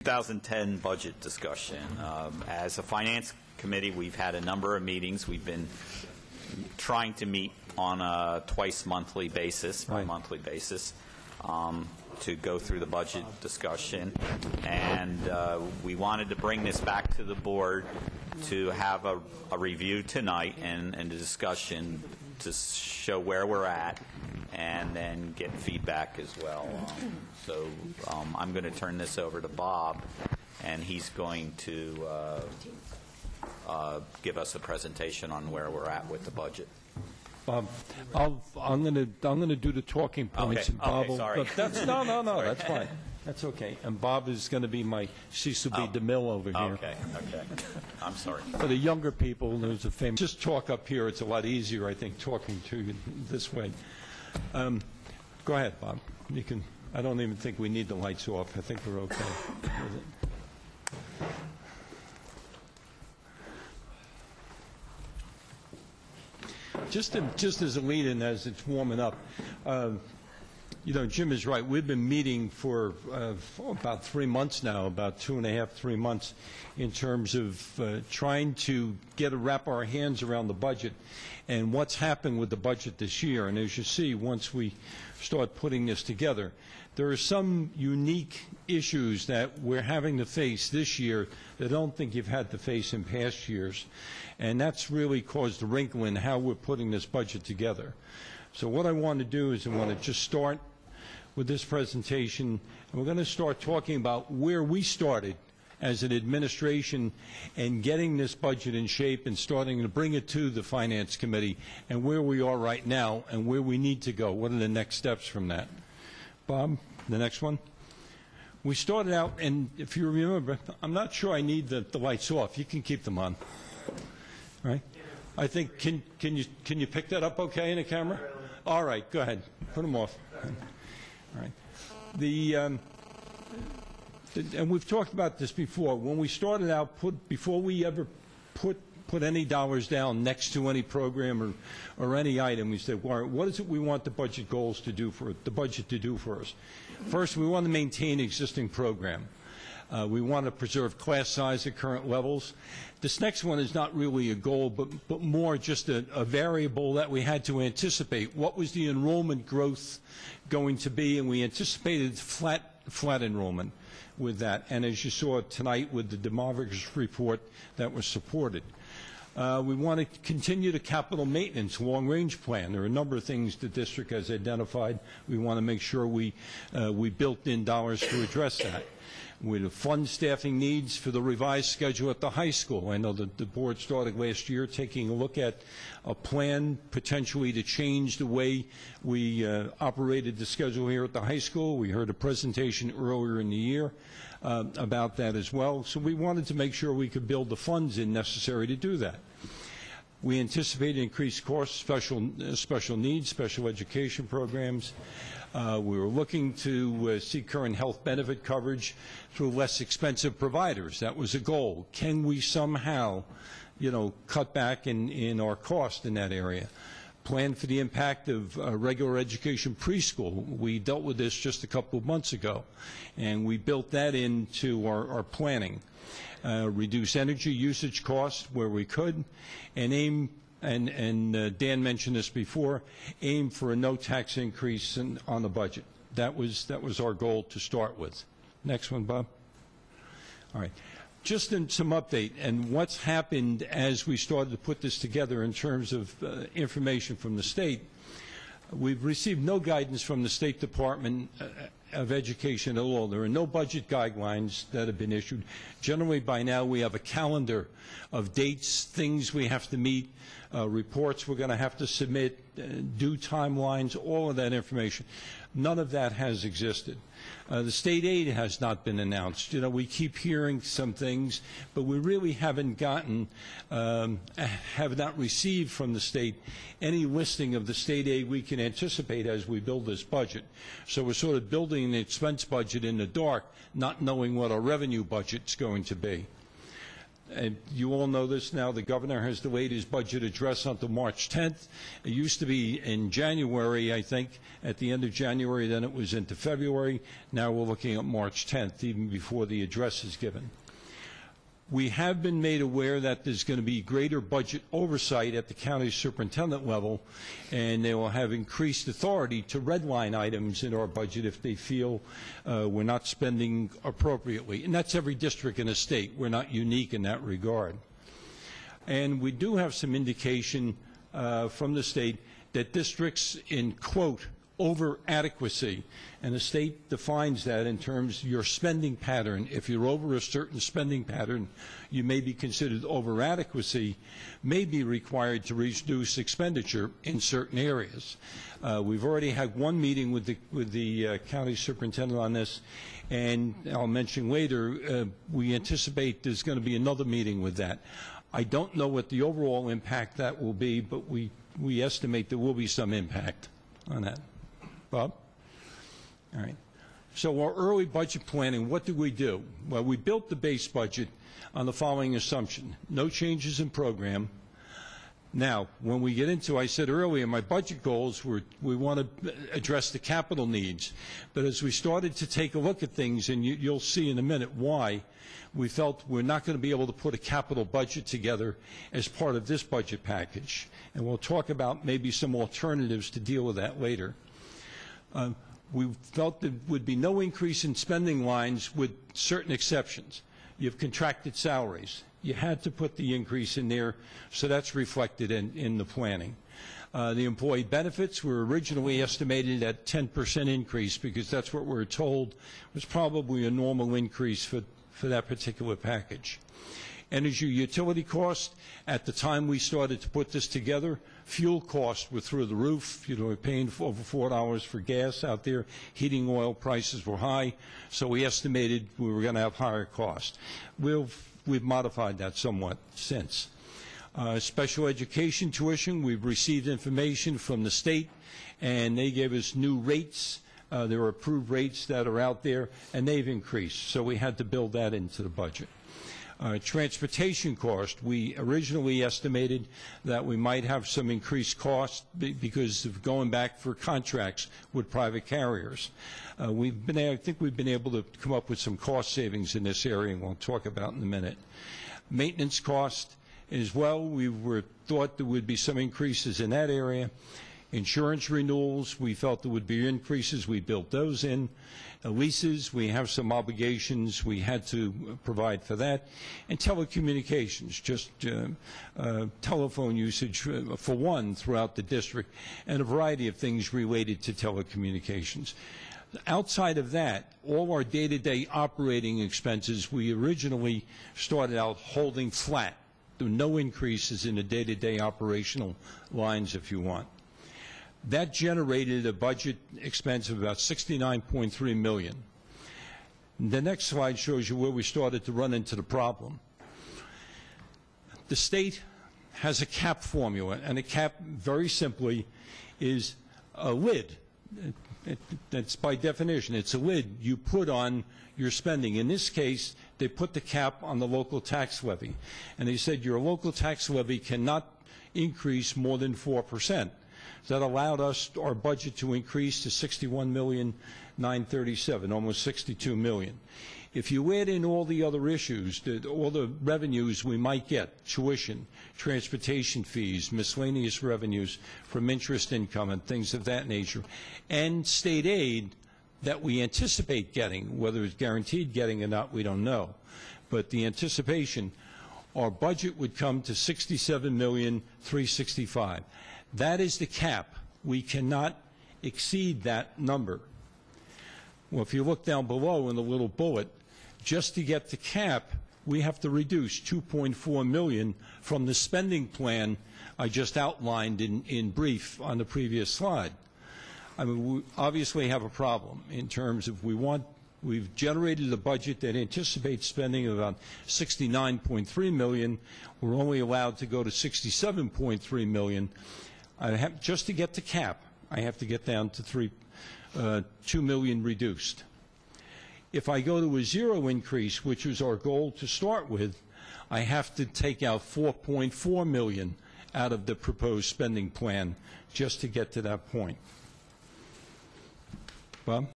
2010 budget discussion. As a finance committee, we've had a number of meetings. We've been trying to meet on a twice-monthly basis, bi-monthly basis, to go through the budget discussion. And we wanted to bring this back to the board to have a review tonight and a discussion to show where we're at and then get feedback as well. So I'm going to turn this over to Bob, and he's going to give us a presentation on where we're at with the budget. Bob, I'm going to do the talking points, Okay. and Bob will. Sorry. That's that's fine. That's okay. And Bob is going to be my Cecil B. DeMille over here. Okay. I'm sorry. For the younger people, there's a famous. Just talk up here. It's a lot easier, I think, talking to you this way. Go ahead, Bob. You can. I don't even think we need the lights off. I think we're okay with it. Just as a lead-in, as it's warming up, you know, Jim is right. We've been meeting for about 3 months now, about 2.5, 3 months, in terms of trying to wrap our hands around the budget and what's happened with the budget this year. And as you see, once we start putting this together, there are some unique issues that we're having to face this year that I don't think you've had to face in past years. And that's really caused a wrinkle in how we're putting this budget together. So what I want to do is I want to just start with this presentation, and we're going to start talking about where we started as an administration and getting this budget in shape and starting to bring it to the Finance Committee and where we are right now and where we need to go. What are the next steps from that? Bob, the next one. We started out, and if you remember, I'm not sure I need the lights off. You can keep them on. Right? I think, can you pick that up okay in the camera? All right, go ahead. Put them off. All right. And we've talked about this before. When we started out, before we ever put any dollars down next to any program or any item, we said, well, what is it we want the budget goals to do for the budget to do for us? First, we want to maintain existing program. We want to preserve class size at current levels. This next one is not really a goal, but more just a variable that we had to anticipate. What was the enrollment growth going to be? And we anticipated flat enrollment with that. And as you saw tonight with the demographics report, that was supported. We want to continue the capital maintenance long-range plan. There are a number of things the district has identified. We want to make sure we built in dollars to address that. With fund staffing needs for the revised schedule at the high school. I know that the board started last year taking a look at a plan potentially to change the way we operated the schedule here at the high school. We heard a presentation earlier in the year about that as well. So we wanted to make sure we could build the funds in necessary to do that. We anticipated increased costs, special needs, special education programs. We were looking to see current health benefit coverage through less expensive providers. That was a goal. Can we somehow, you know, cut back in our cost in that area? Plan for the impact of regular education preschool. We dealt with this just a couple of months ago, and we built that into our planning. Reduce energy usage costs where we could, and aim, and Dan mentioned this before, aim for a no tax increase on the budget. That was our goal to start with. Next one, Bob. All right. Just in some update and what's happened as we started to put this together in terms of information from the state. We've received no guidance from the State Department of Education at all. There are no budget guidelines that have been issued. Generally, by now, we have a calendar of dates, things we have to meet, reports we're going to have to submit, due timelines, all of that information. None of that has existed. The state aid has not been announced. You know, we keep hearing some things, but we really haven't gotten, have not received from the state any listing of the state aid we can anticipate as we build this budget. So we're sort of building an expense budget in the dark, not knowing what our revenue budget's going to be. And you all know this now, the governor has delayed his budget address until March 10th. It used to be in January, I think, at the end of January, then it was into February. Now we're looking at March 10th, even before the address is given. We have been made aware that there's going to be greater budget oversight at the county superintendent level, and they will have increased authority to redline items in our budget if they feel we're not spending appropriately. And that's every district in the state. We're not unique in that regard. And we do have some indication from the state that districts in, quote, over adequacy, and the state defines that in terms of your spending pattern. If you're over a certain spending pattern, you may be considered over adequacy, may be required to reduce expenditure in certain areas. We've already had one meeting with the county superintendent on this, and I'll mention later, we anticipate there's going to be another meeting with that. I don't know what the overall impact that will be, but we estimate there will be some impact on that. Bob? All right. So our early budget planning, what did we do? Well, we built the base budget on the following assumption: no changes in program. Now, when we get into, I said earlier, my budget goals were we want to address the capital needs. But as we started to take a look at things, and you'll see in a minute why, we felt we're not going to be able to put a capital budget together as part of this budget package. And we'll talk about maybe some alternatives to deal with that later. We felt there would be no increase in spending lines with certain exceptions. You've contracted salaries. You had to put the increase in there, so that's reflected in the planning. The employee benefits were originally estimated at 10% increase because that's what we were told was probably a normal increase for that particular package. Energy utility cost, at the time we started to put this together, fuel costs were through the roof. You know, we're paying over $4 for gas out there. Heating oil prices were high, so we estimated we were going to have higher costs. We've modified that somewhat since. Special education tuition, we've received information from the state, and they gave us new rates. There are approved rates that are out there, and they've increased, so we had to build that into the budget. Transportation cost, we originally estimated that we might have some increased cost because of going back for contracts with private carriers. I think we've been able to come up with some cost savings in this area, and we'll talk about in a minute. Maintenance cost as well, we thought there would be some increases in that area. Insurance renewals, we felt there would be increases. We built those in. Leases, we have some obligations we had to provide for that. And telecommunications, just telephone usage for one throughout the district, and a variety of things related to telecommunications. Outside of that, all our day-to-day operating expenses, we originally started out holding flat. There were no increases in the day-to-day operational lines, if you want. That generated a budget expense of about $69.3 million. The next slide shows you where we started to run into the problem. The state has a cap formula, and a cap, very simply, is a lid. That's by definition. It's a lid you put on your spending. In this case, they put the cap on the local tax levy, and they said your local tax levy cannot increase more than 4%. That allowed us, our budget, to increase to $61,937,000, almost $62 million. If you add in all the other issues, all the revenues we might get, tuition, transportation fees, miscellaneous revenues from interest income and things of that nature, and state aid that we anticipate getting, whether it's guaranteed getting or not, we don't know. But the anticipation, our budget would come to $67,365,000. That is the cap. We cannot exceed that number. Well, if you look down below in the little bullet, just to get the cap, we have to reduce $2.4 million from the spending plan I just outlined in brief on the previous slide. I mean, we obviously have a problem in terms of we've generated a budget that anticipates spending of about $69.3 million. We're only allowed to go to $67.3 million. Just to get the cap, I have to get down to $2 million reduced. If I go to a zero increase, which was our goal to start with, I have to take out $4.4 million out of the proposed spending plan just to get to that point. Bob?